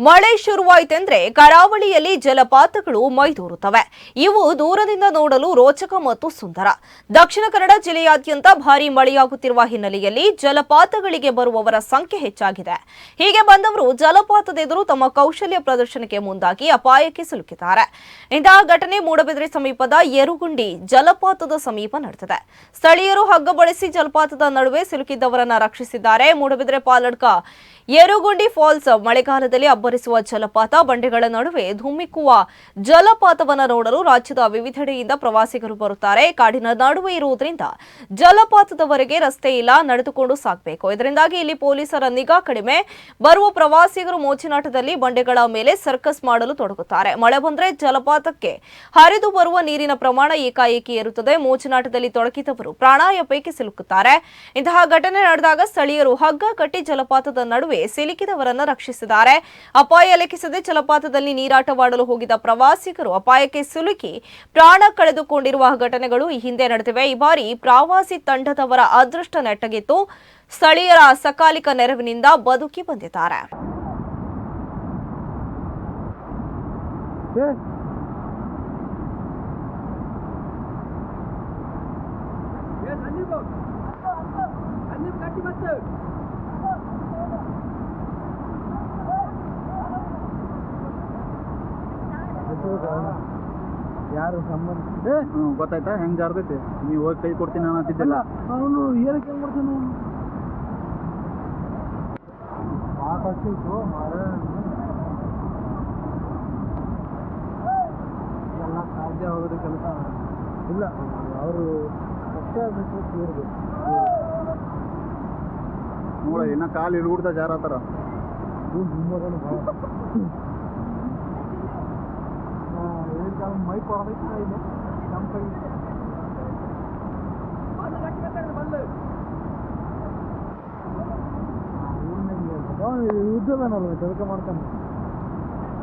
ಮಳೆ ಶುರುವಾಯಿತೆಂದ್ರೆ ಕರಾವಳಿಯಲ್ಲಿ ಜಲಪಾತಗಳು ಮೈದೂರುತ್ತವೆ. ಇವು ದೂರದಿಂದ ನೋಡಲು ರೋಚಕ ಮತ್ತು ಸುಂದರ. ದಕ್ಷಿಣ ಕನ್ನಡ ಜಿಲ್ಲೆಯಾದ್ಯಂತ ಭಾರೀ ಮಳೆಯಾಗುತ್ತಿರುವ ಹಿನ್ನೆಲೆಯಲ್ಲಿ ಜಲಪಾತಗಳಿಗೆ ಬರುವವರ ಸಂಖ್ಯೆ ಹೆಚ್ಚಾಗಿದೆ. ಹೀಗೆ ಬಂದವರು ಜಲಪಾತದೆದುರು ತಮ್ಮ ಕೌಶಲ್ಯ ಪ್ರದರ್ಶನಕ್ಕೆ ಮುಂದಾಗಿ ಅಪಾಯಕ್ಕೆ ಸಿಲುಕಿದ್ದಾರೆ. ಇಂತಹ ಘಟನೆ ಮೂಡಬಿದ್ರೆ ಸಮೀಪದ ಯರುಗುಂಡಿ ಜಲಪಾತದ ಸಮೀಪ ನಡೆದಿದೆ. ಸ್ಥಳೀಯರು ಹಗ್ಗ ಬಳಸಿ ಜಲಪಾತದ ನಡುವೆ ಸಿಲುಕಿದ್ದವರನ್ನ ರಕ್ಷಿಸಿದ್ದಾರೆ. ಮೂಡಬಿದ್ರೆ ಪಾಲಡ್ಕ ಯರುಗುಂಡಿ ಫಾಲ್ಸ್ ಮಳೆಗಾಲದಲ್ಲಿ ಅಬ್ಬರಿಸುವ ಜಲಪಾತ. ಬಂಡೆಗಳ ನಡುವೆ ಧುಮ್ಮಿಕ್ಕುವ ಜಲಪಾತವನ್ನು ನೋಡಲು ರಾಜ್ಯದ ವಿವಿಧೆಡೆಯಿಂದ ಪ್ರವಾಸಿಗರು ಬರುತ್ತಾರೆ. ಕಾಡಿನ ನಡುವೆ ಇರುವುದರಿಂದ ಜಲಪಾತದವರೆಗೆ ರಸ್ತೆ ಇಲ್ಲ, ನಡೆದುಕೊಂಡು ಸಾಗಬೇಕು. ಇದರಿಂದಾಗಿ ಇಲ್ಲಿ ಪೊಲೀಸರ ನಿಗಾ ಕಡಿಮೆ. ಬರುವ ಪ್ರವಾಸಿಗರು ಮೋಜಿನಾಟದಲ್ಲಿ ಬಂಡೆಗಳ ಮೇಲೆ ಸರ್ಕಸ್ ಮಾಡಲು ತೊಡಗುತ್ತಾರೆ. ಮಳೆ ಬಂದರೆ ಜಲಪಾತಕ್ಕೆ ಹರಿದು ಬರುವ ನೀರಿನ ಪ್ರಮಾಣ ಏಕಾಏಕಿ ಏರುತ್ತದೆ. ಮೋಜಿನಾಟದಲ್ಲಿ ತೊಡಗಿದವರು ಪ್ರಾಣಾಪಾಯಕ್ಕೆ ಸಿಲುಕುತ್ತಾರೆ. ಇಂತಹ ಘಟನೆ ನಡೆದಾಗ ಸ್ಥಳೀಯರು ಹಗ್ಗ ಕಟ್ಟಿ ಜಲಪಾತದ ನಡುವೆ ಸಿಲುಕಿದವರನ್ನು ರಕ್ಷಿಸಿದ್ದಾರೆ. ಅಪಾಯ ಲೆಕ್ಕಿಸದೆ ಜಲಪಾತದಲ್ಲಿ ನೀರಾಟವಾಡಲು ಹೋಗಿದ್ದ ಪ್ರವಾಸಿಗರು ಅಪಾಯಕ್ಕೆ ಸಿಲುಕಿ ಪ್ರಾಣ ಕಳೆದುಕೊಂಡಿರುವ ಘಟನೆಗಳು ಈ ಹಿಂದೆ ನಡೆದಿವೆ. ಈ ಬಾರಿ ಪ್ರವಾಸಿ ತಂಡದವರ ಅದೃಷ್ಟ ನೆಟ್ಟಗಿತ್ತು. ಸ್ಥಳೀಯರ ಸಕಾಲಿಕ ನೆರವಿನಿಂದ ಬದುಕಿ ಬಂದಿದ್ದಾರೆ. ಯಾರು ಸಂಬಂಧ ಗೊತ್ತಾಯ್ತಾ ಹೆಂಗ್ ಜಾರದೈತಿ? ನೀವು ಹೋಗಿ ಕೈ ಕೊಡ್ತೀನಿ ಅನ್ನತ್ತಿದ್ದಿಲ್ಲ. ಅವನು ಏನಕ್ಕೆ ಹೆಂಗ್ ಮಾಡ್ತಾನೆ? ಸಾಕಾಗ್ತಿತ್ತು ಎಲ್ಲ ಸಾಧ್ಯ ಹೋಗೋದು ಕೆಲಸ ಇಲ್ಲ. ಅವರು ಕಷ್ಟ ಆಗಬೇಕು ಇರ್ಬೇಕು. ನೋಡ ಇನ್ನ ಕಾಲು ಇಡ್ಬಿಡ್ತಾ ಜಾರತ್ತಾರ. ಮೈ ಕೊಡೋದಕ್ಕೆ ಇದೆ ನಮ್ಮ ಕೈ ಯುದ್ಧವೇನಲ್ಲ ಕೆಲಸ ಮಾಡ್ತಾನೆ.